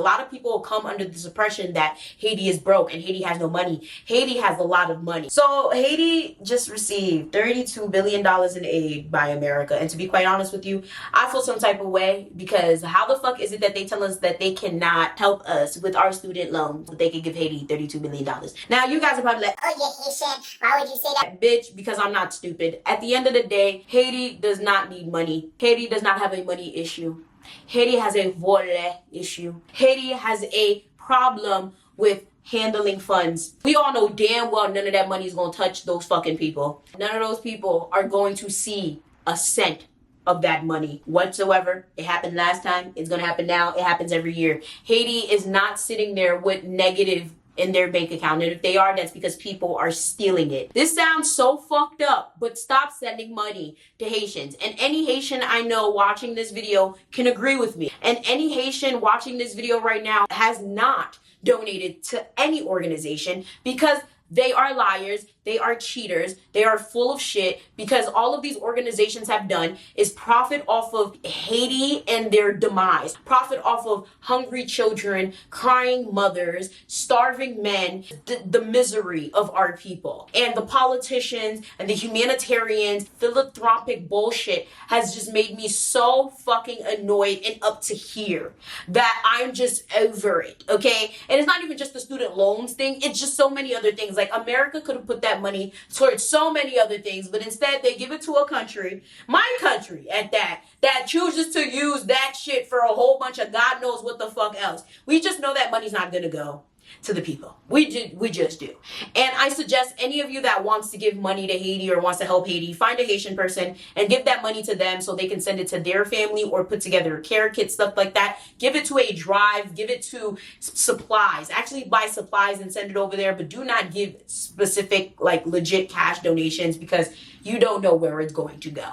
A lot of people come under the suppression that Haiti is broke and Haiti has no money. Haiti has a lot of money. So Haiti just received $32 billion in aid by America. And to be quite honest with you, I feel some type of way, because how the fuck is it that they tell us that they cannot help us with our student loans, but they can give Haiti $32 billion? Now you guys are probably like, oh yeah, Haitian, why would you say that? Bitch, because I'm not stupid. At the end of the day, Haiti does not need money. Haiti does not have a money issue. Haiti has a volet issue. Haiti has a problem with handling funds. We all know damn well none of that money is going to touch those fucking people. None of those people are going to see a cent of that money whatsoever. It happened last time. It's going to happen now. It happens every year. Haiti is not sitting there with negative in their bank account, and if they are, that's because people are stealing it. This sounds so fucked up, but stop sending money to Haitians. And any Haitian I know watching this video can agree with me. And any Haitian watching this video right now has not donated to any organization, because they are liars, they are cheaters, they are full of shit, because all of these organizations have done is profit off of Haiti and their demise, profit off of hungry children, crying mothers, starving men, the misery of our people. And the politicians and the humanitarians, philanthropic bullshit has just made me so fucking annoyed and up to here that I'm just over it, okay? And it's not even just the student loans thing, it's just so many other things. Like, America could have put that money towards so many other things, but instead they give it to a country, my country at that chooses to use that shit for a whole bunch of God knows what the fuck else. We just know that money's not gonna go to the people. We just do. And I suggest any of you that wants to give money to Haiti or wants to help Haiti, find a Haitian person and give that money to them so they can send it to their family or put together a care kit, stuff like that. Give it to a drive, give it to supplies. Actually buy supplies and send it over there, but do not give specific, like, legit cash donations, because you don't know where it's going to go.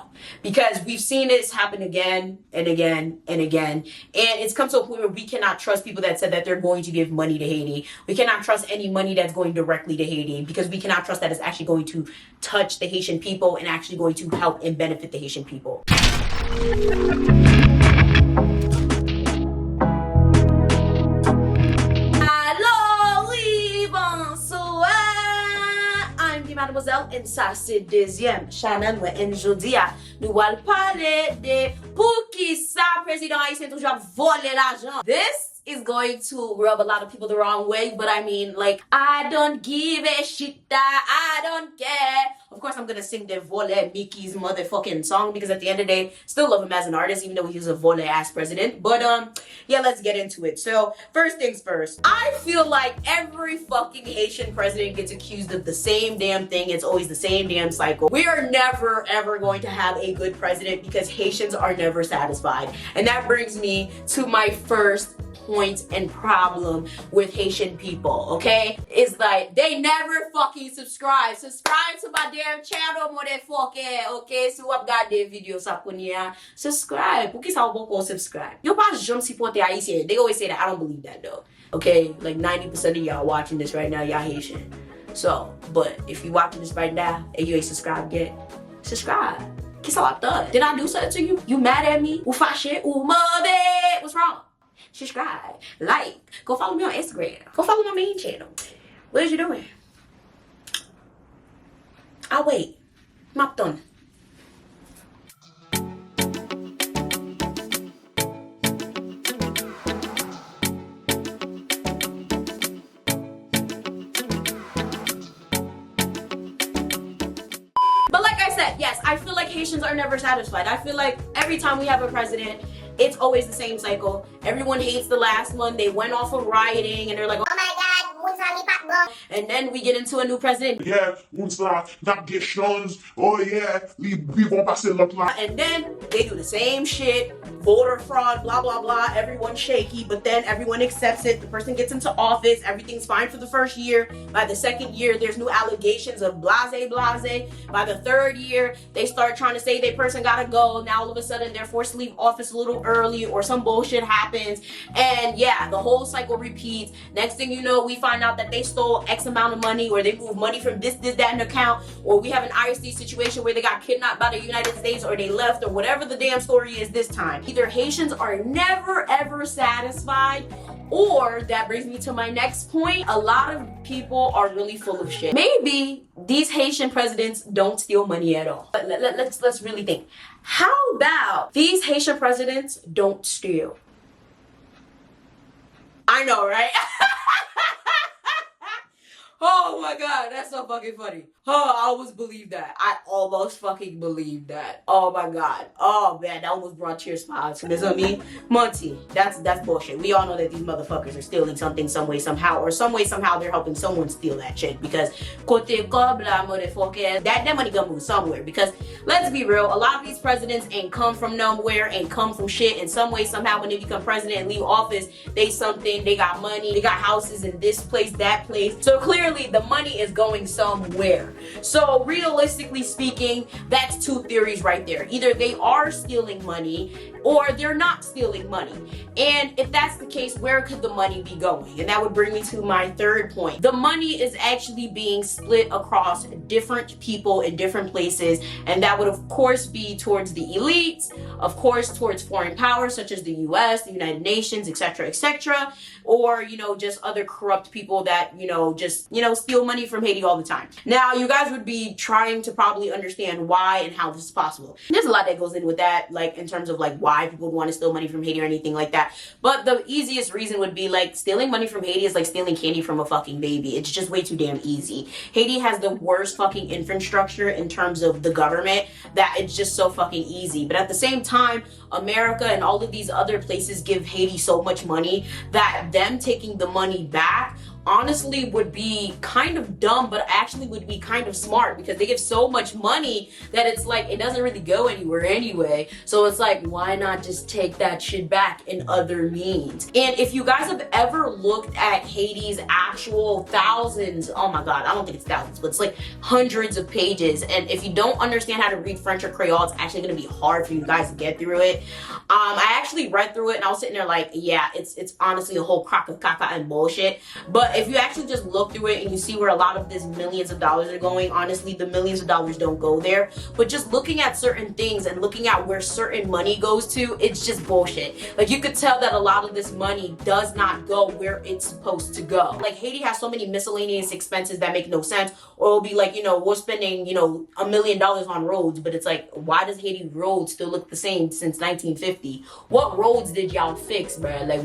Because we've seen this happen again and again and again. And it's come to a point where we cannot trust people that said that they're going to give money to Haiti. We cannot trust any money that's going directly to Haiti, because we cannot trust that it's actually going to touch the Haitian people and actually going to help and benefit the Haitian people. Mademoiselle, and ça c'est deuxième channel where aujourd'hui nous allons parler de pour qui ça président haïtien toujours voler l'argent. This is going to rub a lot of people the wrong way, but I mean, like, I don't give a shit, I don't care. Of course, I'm gonna sing the Vole Mickey's motherfucking song, because at the end of the day, still love him as an artist, even though he was a Vole ass president. But yeah, let's get into it. So first things first, I feel like every fucking Haitian president gets accused of the same damn thing. It's always the same damn cycle. We are never ever going to have a good president, because Haitians are never satisfied. And that brings me to my first point and problem with Haitian people, okay? It's like they never fucking subscribe. Subscribe to my damn channel, motherfucker, okay? So I've got the videos up on here. Subscribe. Pour qui ça va subscribe? Yo pas jamais supporter Haitian. They always say that. I don't believe that though. Okay? Like 90% of y'all watching this right now, y'all Haitian. So, but if you watching this right now and you ain't subscribed yet, subscribe. Qui ça va thought? Did I do something to you? You mad at me? Ou fâché? Ou mauvais? What's wrong? Subscribe, like, go follow me on Instagram, go follow my main channel. What is you doing? I'll wait. Map done. But like I said, yes, I feel like Haitians are never satisfied. I feel like every time we have a president, it's always the same cycle. Everyone hates the last one. They went off of rioting and they're like, oh my God, and then we get into a new president. Yeah, oh yeah, we won't pass it. And then they do the same shit, voter fraud, blah, blah, blah. Everyone's shaky, but then everyone accepts it. The person gets into office. Everything's fine for the first year. By the second year, there's new allegations of blase, blase. By the third year, they start trying to say their person gotta go. Now all of a sudden, they're forced to leave office a little early, or some bullshit happens. And yeah, the whole cycle repeats. Next thing you know, we find out that they stole X amount of money, or they moved money from this, that, and account, or we have an ISD situation where they got kidnapped by the United States, or they left, or whatever the damn story is this time. Either Haitians are never ever satisfied, Or that brings me to my next point. A lot of people are really full of shit. Maybe these Haitian presidents don't steal money at all. But let's really think. How about these Haitian presidents don't steal? I know, right? Oh my god, that's so fucking funny. Oh, I almost believe that. I almost fucking believe that. Oh my god. Oh man, that almost brought tears to my eyes. You know what I mean? Monty, that's bullshit. We all know that these motherfuckers are stealing something some way, somehow, or some way, somehow they're helping someone steal that shit. Because that money gonna move somewhere. Because let's be real, a lot of these presidents ain't come from nowhere, ain't come from shit. In some way, somehow, when they become president and leave office, they got money, they got houses in this place, that place. So clearly the money is going somewhere. So realistically speaking, that's two theories right there. Either they are stealing money or they're not stealing money. And if that's the case, where could the money be going? And that would bring me to my third point. The money is actually being split across different people in different places, and that would of course be towards the elites, of course towards foreign powers such as the US, the United Nations, etc., or just other corrupt people that just steal money from Haiti all the time. Now you guys would be trying to probably understand why and how this is possible. There's a lot that goes in with that, like in terms of like why people would want to steal money from Haiti or anything like that. But the easiest reason would be like stealing money from Haiti is like stealing candy from a fucking baby. It's just way too damn easy. Haiti has the worst fucking infrastructure in terms of the government that it's just so fucking easy. But at the same time, America and all of these other places give Haiti so much money that them taking the money back honestly would be kind of dumb, but actually would be kind of smart, because they give so much money that it's like it doesn't really go anywhere anyway. So it's like, why not just take that shit back in other means? And if you guys have ever looked at Haiti's actual thousands, oh my god, I don't think it's thousands, but it's like hundreds of pages, and if you don't understand how to read French or Creole, it's actually going to be hard for you guys to get through it. I actually read through it and I was sitting there like, yeah, it's honestly a whole crock of caca and bullshit. But if you actually just look through it and you see where a lot of these millions of dollars are going, honestly, the millions of dollars don't go there. But just looking at certain things and looking at where certain money goes to, it's just bullshit. Like, you could tell that a lot of this money does not go where it's supposed to go. Like, Haiti has so many miscellaneous expenses that make no sense. Or it'll be like, we're spending, $1 million on roads, but it's like, why does Haiti roads still look the same since 1950? What roads did y'all fix, bruh? Like,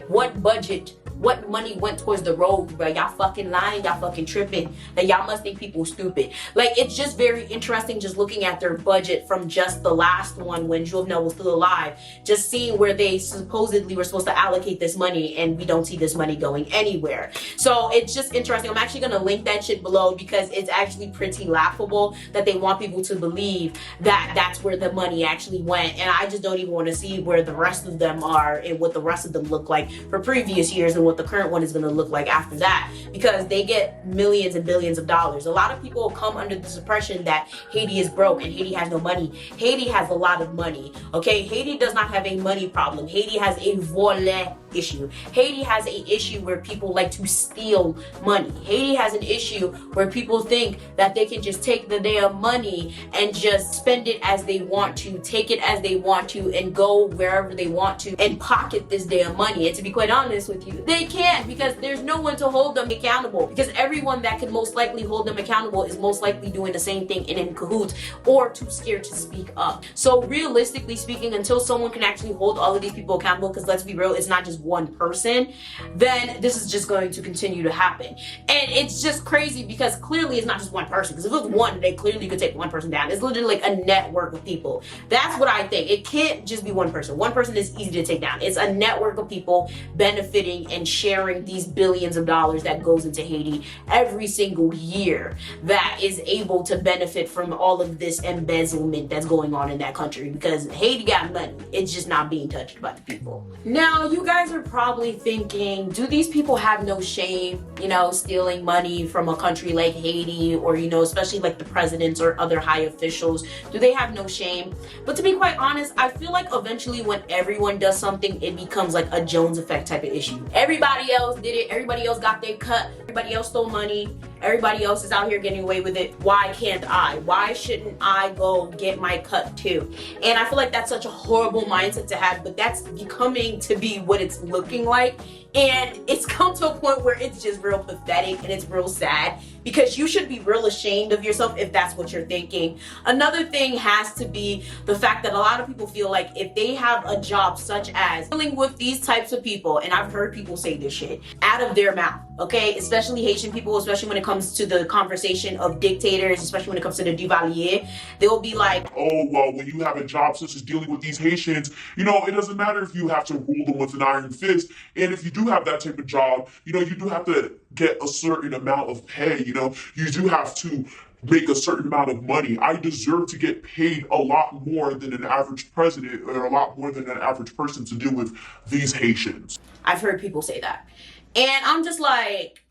what budget, what money went towards the roads, bro? Y'all fucking lying, y'all fucking tripping. Like, y'all must think people stupid. Like, it's just very interesting just looking at their budget from just the last one when Jovenel was still alive, just seeing where they supposedly were supposed to allocate this money, and we don't see this money going anywhere. So it's just interesting. I'm actually gonna link that shit below because it's actually pretty laughable that they want people to believe that that's where the money actually went, and I just don't even want to see where the rest of them are and what the rest of them look like for previous years and what the current one is going to look like after that, because they get millions and billions of dollars. A lot of people come under the suppression that Haiti is broke and Haiti has no money. Haiti has a lot of money, okay? Haiti does not have a money problem. Haiti has a volet issue. Haiti has an issue where people like to steal money. Haiti has an issue where people think that they can just take the damn money and just spend it as they want to, take it as they want to, and go wherever they want to and pocket this damn money. And to be quite honest with you, they can't, because there's no one to hold them accountable, because everyone that could most likely hold them accountable is most likely doing the same thing and in cahoots or too scared to speak up. So realistically speaking, until someone can actually hold all of these people accountable, because let's be real, it's not just one person, then this is just going to continue to happen. And it's just crazy because clearly it's not just one person, because if it was one, they clearly could take one person down. It's literally like a network of people. That's what I think. It can't just be one person. One person is easy to take down. It's a network of people benefiting and sharing these billions of dollars that goes into Haiti every single year that is able to benefit from all of this embezzlement that's going on in that country, because Haiti got money. It's just not being touched by the people. Now, you guys are probably thinking, do these people have no shame, stealing money from a country like Haiti, or, especially like the presidents or other high officials? Do they have no shame? But to be quite honest, I feel like eventually when everyone does something, it becomes like a Jones effect type of issue. Everybody else did it. Everybody else got their cut. Everybody else stole money. Everybody else is out here getting away with it. Why can't I? Why shouldn't I go get my cut too? And I feel like that's such a horrible mindset to have, but that's becoming to be what it's that's looking like. And it's come to a point where it's just real pathetic and it's real sad, because you should be real ashamed of yourself if that's what you're thinking. Another thing has to be the fact that a lot of people feel like if they have a job such as dealing with these types of people, and I've heard people say this shit out of their mouth, okay, especially Haitian people, especially when it comes to the conversation of dictators, especially when it comes to the Duvalier, they'll be like, oh, well, when you have a job such as dealing with these Haitians, you know, it doesn't matter if you have to rule them with an iron fist. And if you do have that type of job, you know, you do have to get a certain amount of pay, you know, you do have to make a certain amount of money. I deserve to get paid a lot more than an average president, or a lot more than an average person, to deal with these Haitians. I've heard people say that. And I'm just like,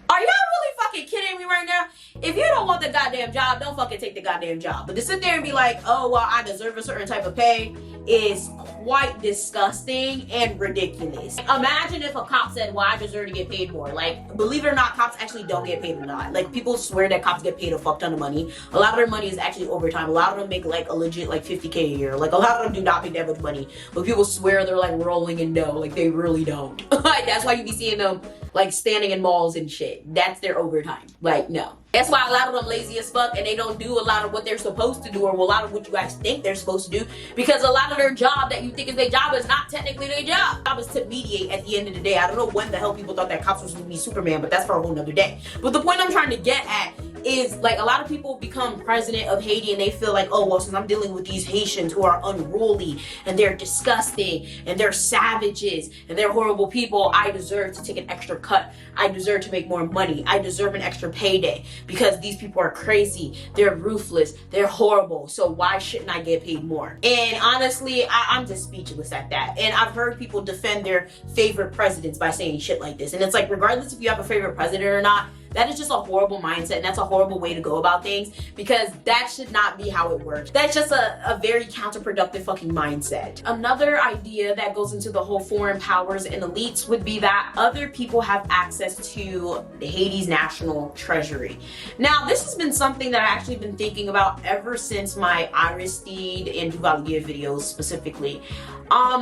are y'all really fucking kidding me right now? If you don't want the goddamn job, don't fucking take the goddamn job. But to sit there and be like, oh, well, I deserve a certain type of pay is quite disgusting and ridiculous. Imagine if a cop said, well, I deserve to get paid more. Like, believe it or not, cops actually don't get paid a lot. Like, people swear that cops get paid a fuck ton of money. A lot of their money is actually overtime. A lot of them make like a legit like 50K a year. Like, a lot of them do not make that much money. But people swear they're like rolling in dough. Like, they really don't. Like, that's why you be seeing them like standing in malls and shit. That's their overtime. Like, no. That's why a lot of them lazy as fuck and they don't do a lot of what they're supposed to do, or a lot of what you guys think they're supposed to do, because a lot of their job that you think is their job is not technically their job. Job is to mediate at the end of the day. I don't know when the hell people thought that cops was going to be Superman, but that's for a whole nother day. But the point I'm trying to get at is, like, a lot of people become president of Haiti and they feel like, oh, well, since I'm dealing with these Haitians who are unruly and they're disgusting and they're savages and they're horrible people, I deserve to take an extra cut. I deserve to make more money. I deserve an extra payday because these people are crazy. They're ruthless. They're horrible. So why shouldn't I get paid more? And honestly, I'm just speechless at that. And I've heard people defend their favorite presidents by saying shit like this. And it's like, regardless if you have a favorite president or not, that is just a horrible mindset, and that's a horrible way to go about things, because that should not be how it works. That's just a very counterproductive fucking mindset. Another idea that goes into the whole foreign powers and elites would be that other people have access to Haiti's national treasury. Now, this has been something that I've actually been thinking about ever since my Aristide and Duvalier videos specifically.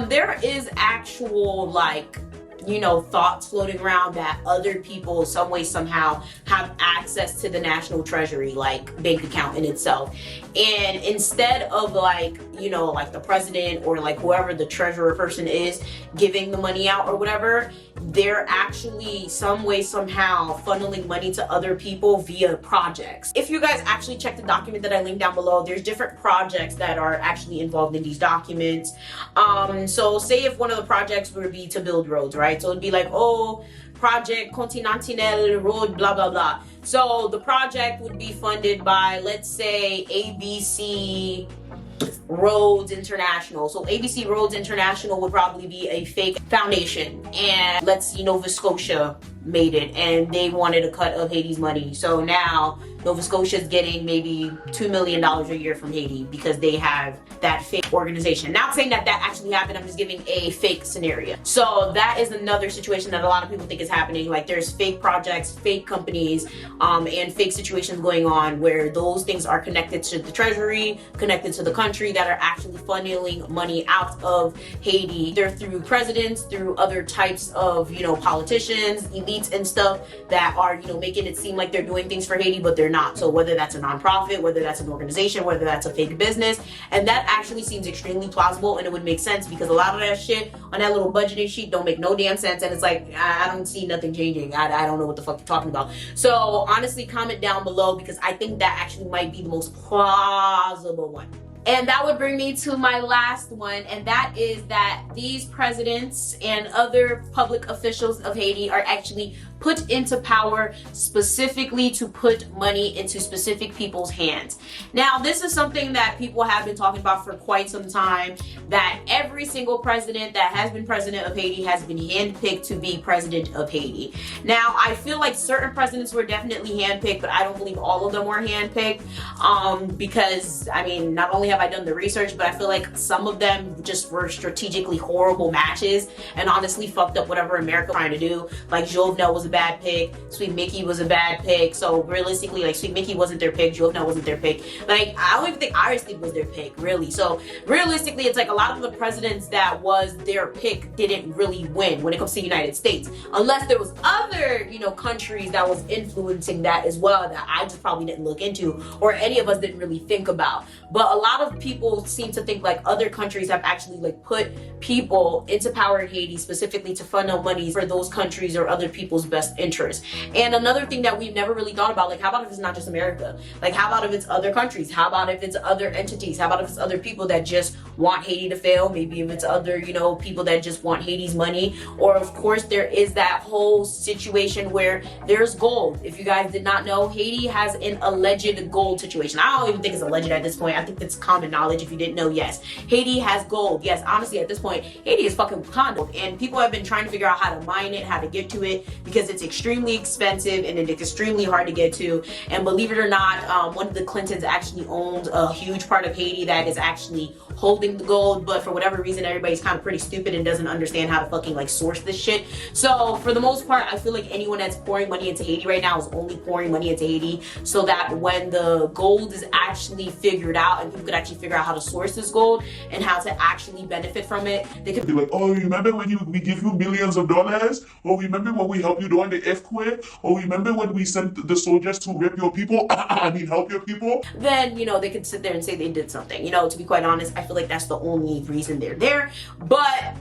There is actual, like, you know, thoughts floating around that other people some way somehow have access to the national treasury, like bank account in itself. And instead of, like, you know, like the president or like whoever the treasurer person is giving the money out or whatever, they're actually some way somehow funneling money to other people via projects. If you guys actually check the document that I linked down below, there's different projects that are actually involved in these documents. So say if one of the projects would be to build roads, right? So it'd be like, oh, project Continental Road, blah, blah, blah. So the project would be funded by, let's say, ABC Roads International. So ABC Roads International would probably be a fake foundation. And let's see, Nova Scotia made it and they wanted a cut of Haiti's money. So now Nova Scotia is getting maybe $2 million a year from Haiti because they have that fake organization. Not saying that that actually happened, I'm just giving a fake scenario. So that is another situation that a lot of people think is happening. Like, there's fake projects, fake companies, and fake situations going on where those things are connected to the treasury, connected to the country, that are actually funneling money out of Haiti. They're through presidents, through other types of, you know, politicians, elites and stuff that are, you know, making it seem like they're doing things for Haiti, but they're not. So whether that's a nonprofit, whether that's an organization, whether that's a fake business, and that actually seems extremely plausible, and it would make sense because a lot of that shit on that little budgeting sheet don't make no damn sense, and it's like, I don't see nothing changing. I don't know what the fuck you're talking about. So honestly, comment down below, because I think that actually might be the most plausible one. And that would bring me to my last one, and that is that these presidents and other public officials of Haiti are actually put into power specifically to put money into specific people's hands. Now, this is something that people have been talking about for quite some time, that every single president that has been president of Haiti has been handpicked to be president of Haiti. Now, I feel like certain presidents were definitely handpicked, but I don't believe all of them were handpicked, because, I mean, not only have I done the research, but I feel like some of them just were strategically horrible matches and honestly fucked up whatever America was trying to do. Like, Jovenel was a bad pick. Sweet Mickey was a bad pick. So realistically, like Sweet Mickey wasn't their pick. Jovenel wasn't their pick. Like I don't even think Aristide was their pick, really. So realistically, it's like a lot of the presidents that was their pick didn't really win when it comes to the United States, unless there was other, you know, countries that was influencing that as well that I just probably didn't look into, or any of us didn't really think about. But a lot of people seem to think like other countries have actually like put people into power in Haiti specifically to funnel money for those countries or other people's best interests. And another thing that we've never really thought about, like how about if it's not just America? Like how about if it's other countries? How about if it's other entities? How about if it's other people that just want Haiti to fail? Maybe if it's other, you know, people that just want Haiti's money. Or of course there is that whole situation where there's gold. If you guys did not know, Haiti has an alleged gold situation. I don't even think it's alleged at this point. I think it's common knowledge. If you didn't know, yes, Haiti has gold. Yes, honestly, at this point, Haiti is fucking Wakanda, and people have been trying to figure out how to mine it, how to get to it, because it's extremely expensive and it's extremely hard to get to. And believe it or not, one of the Clintons actually owns a huge part of Haiti that is actually holding the gold, but for whatever reason, everybody's kind of pretty stupid and doesn't understand how to fucking like source this shit. So for the most part, I feel like anyone that's pouring money into Haiti right now is only pouring money into Haiti so that when the gold is actually figured out and people could actually figure out how to source this gold and how to actually benefit from it, they could Be like, oh, remember when we give you millions of dollars? Or remember when we help you during the earthquake? Or remember when we sent the soldiers to rip your people? I mean, help your people? then, you know, they could sit there and say they did something. You know, to be quite honest, I feel like that's the only reason they're there. But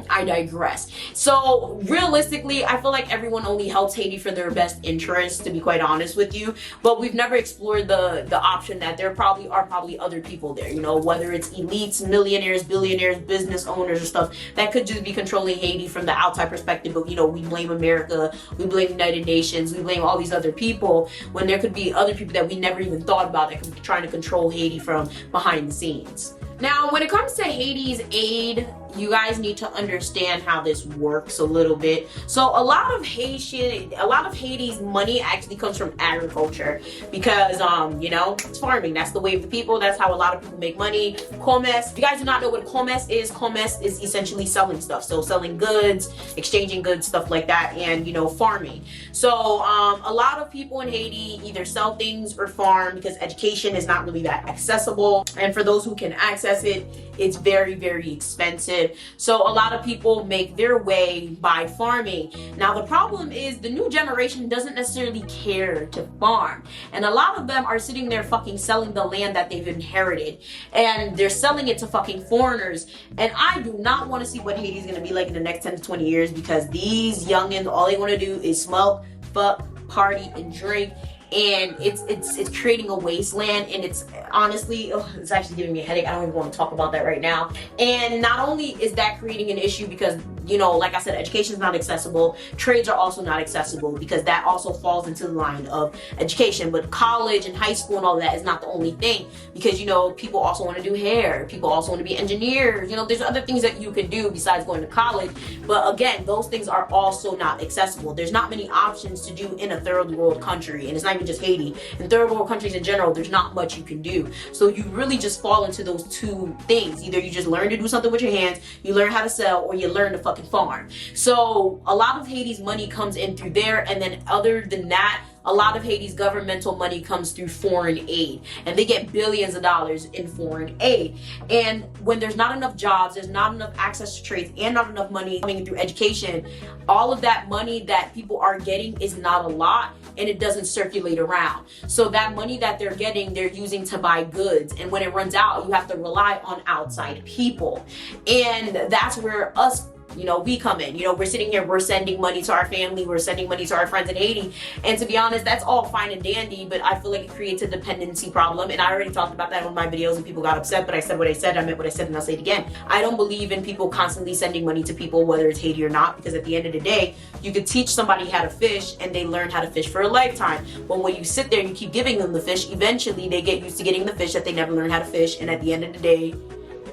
I digress. So realistically, I feel like everyone only helps Haiti for their best interests, to be quite honest with you. But we've never explored the option that there probably are other people there, you know, whether it's elites, millionaires, billionaires, business owners or stuff that could just be controlling Haiti from the outside perspective. But, you know, we blame America, we blame United Nations, we blame all these other people, when there could be other people that we never even thought about that could be trying to control Haiti from behind the scenes. Now, when it comes to Haiti's aid, you guys need to understand how this works a little bit. So a lot of Haiti's money actually comes from agriculture because, you know, it's farming. That's the way of the people. That's how a lot of people make money. Commerce. If you guys do not know what commerce is essentially selling stuff. So selling goods, exchanging goods, stuff like that, and, you know, farming. So a lot of people in Haiti either sell things or farm because education is not really that accessible. And for those who can access it, it's very, very expensive. So a lot of people make their way by farming. Now the problem is the new generation doesn't necessarily care to farm. And a lot of them are sitting there fucking selling the land that they've inherited. And they're selling it to fucking foreigners. And I do not want to see what Haiti's going to be like in the next 10 to 20 years because these youngins, all they want to do is smoke, fuck, party, and drink. And it's creating a wasteland, and it's honestly, it's actually giving me a headache. I don't even want to talk about that right now. And not only is that creating an issue because, you know, like I said, education is not accessible. Trades are also not accessible because that also falls into the line of education. But college and high school and all that is not the only thing because, you know, people also want to do hair. People also want to be engineers. You know, there's other things that you can do besides going to college. But again, those things are also not accessible. There's not many options to do in a third world country, and it's not even just Haiti. In third world countries in general, there's not much you can do. So you really just fall into those two things. Either you just learn to do something with your hands, you learn how to sell, or you learn to fucking farm. So a lot of Haiti's money comes in through there, and then other than that, a lot of Haiti's governmental money comes through foreign aid, and they get billions of dollars in foreign aid. And when there's not enough jobs, there's not enough access to trades, and not enough money coming through education, all of that money that people are getting is not a lot, and it doesn't circulate around. So that money that they're getting, they're using to buy goods, and when it runs out, you have to rely on outside people. And that's where us, you know, we come in. You know, we're sitting here, we're sending money to our family, we're sending money to our friends in Haiti. And to be honest, that's all fine and dandy, but I feel like it creates a dependency problem. And I already talked about that in one of my videos and people got upset, but I said what I said, I meant what I said, and I'll say it again. I don't believe in people constantly sending money to people, whether it's Haiti or not, because at the end of the day, you could teach somebody how to fish and they learn how to fish for a lifetime. But when you sit there and you keep giving them the fish, eventually they get used to getting the fish that they never learned how to fish. And at the end of the day,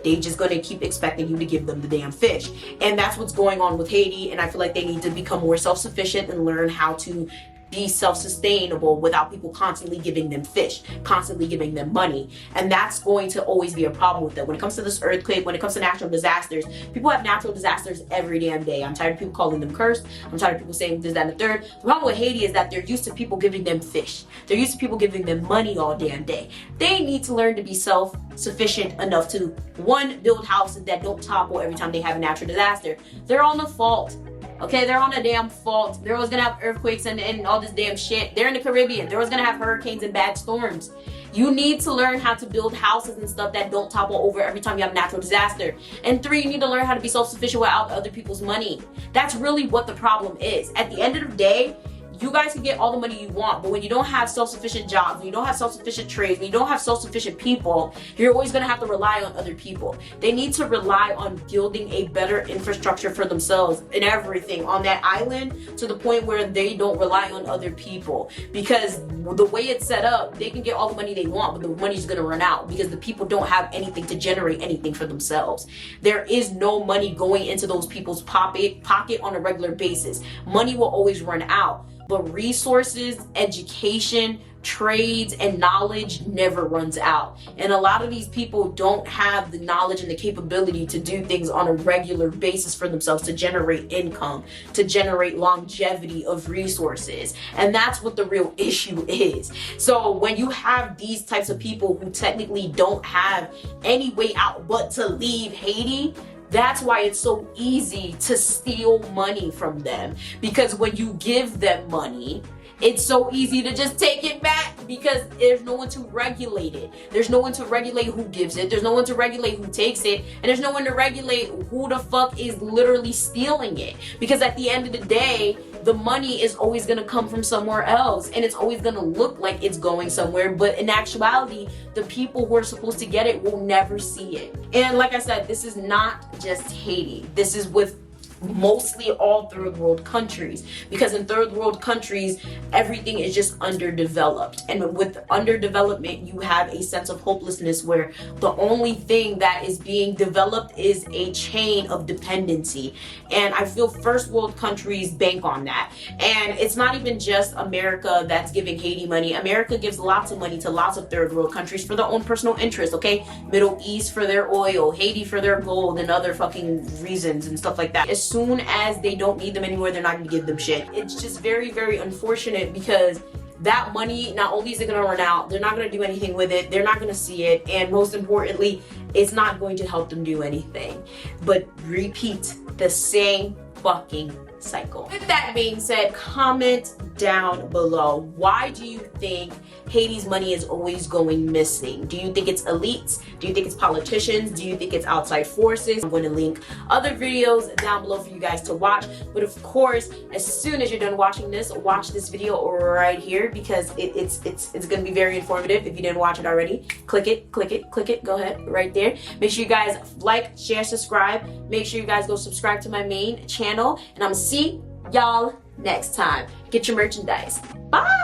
they just gonna keep expecting you to give them the damn fish. And that's what's going on with Haiti, and I feel like they need to become more self-sufficient and learn how to be self-sustainable without people constantly giving them fish, constantly giving them money. And that's going to always be a problem with it. When it comes to this earthquake, when it comes to natural disasters, people have natural disasters every damn day. I'm tired of people calling them cursed. I'm tired of people saying this, that, and the third. The problem with Haiti is that they're used to people giving them fish. They're used to people giving them money all damn day. They need to learn to be self-sufficient enough to, one, build houses that don't topple every time they have a natural disaster. They're on the fault. Okay, they're on a damn fault. They're always gonna have earthquakes and all this damn shit. They're in the Caribbean. They're always gonna have hurricanes and bad storms. You need to learn how to build houses and stuff that don't topple over every time you have a natural disaster. And 3, you need to learn how to be self-sufficient without other people's money. That's really what the problem is. At the end of the day, you guys can get all the money you want, but when you don't have self-sufficient jobs, when you don't have self-sufficient trades, when you don't have self-sufficient people, you're always going to have to rely on other people. They need to rely on building a better infrastructure for themselves and everything on that island, to the point where they don't rely on other people. Because the way it's set up, they can get all the money they want, but the money's going to run out because the people don't have anything to generate anything for themselves. There is no money going into those people's pocket on a regular basis. Money will always run out. But resources, education, trades, and knowledge never runs out. And a lot of these people don't have the knowledge and the capability to do things on a regular basis for themselves, to generate income, to generate longevity of resources. And that's what the real issue is. So when you have these types of people who technically don't have any way out but to leave Haiti, that's why it's so easy to steal money from them. Because when you give them money, it's so easy to just take it back because there's no one to regulate it. There's no one to regulate who gives it. There's no one to regulate who takes it. And there's no one to regulate who the fuck is literally stealing it. Because at the end of the day, the money is always going to come from somewhere else, and it's always going to look like it's going somewhere, but in actuality, the people who are supposed to get it will never see it. And like I said, this is not just Haiti. This is with mostly all third world countries, because in third world countries everything is just underdeveloped, and with underdevelopment you have a sense of hopelessness where the only thing that is being developed is a chain of dependency. And I feel first world countries bank on that. And it's not even just America that's giving Haiti money. America gives lots of money to lots of third world countries for their own personal interest. Okay, Middle East for their oil, Haiti for their gold and other fucking reasons and stuff like that. As soon as they don't need them anymore, they're not going to give them shit. It's just very, very unfortunate, because that money, not only is it going to run out, they're not going to do anything with it, they're not going to see it, and most importantly, it's not going to help them do anything but repeat the same fucking cycle. With that being said, comment down below, why do you think Haiti's money is always going missing? Do you think it's elites? Do you think it's politicians? Do you think it's outside forces? I'm going to link other videos down below for you guys to watch. But of course, as soon as you're done watching this, watch this video right here, because it's going to be very informative. If you didn't watch it already, click it, go ahead, right there. Make sure you guys like, share, subscribe. Make sure you guys go subscribe to my main channel, and I'm gonna see y'all next time. Get your merchandise. Bye.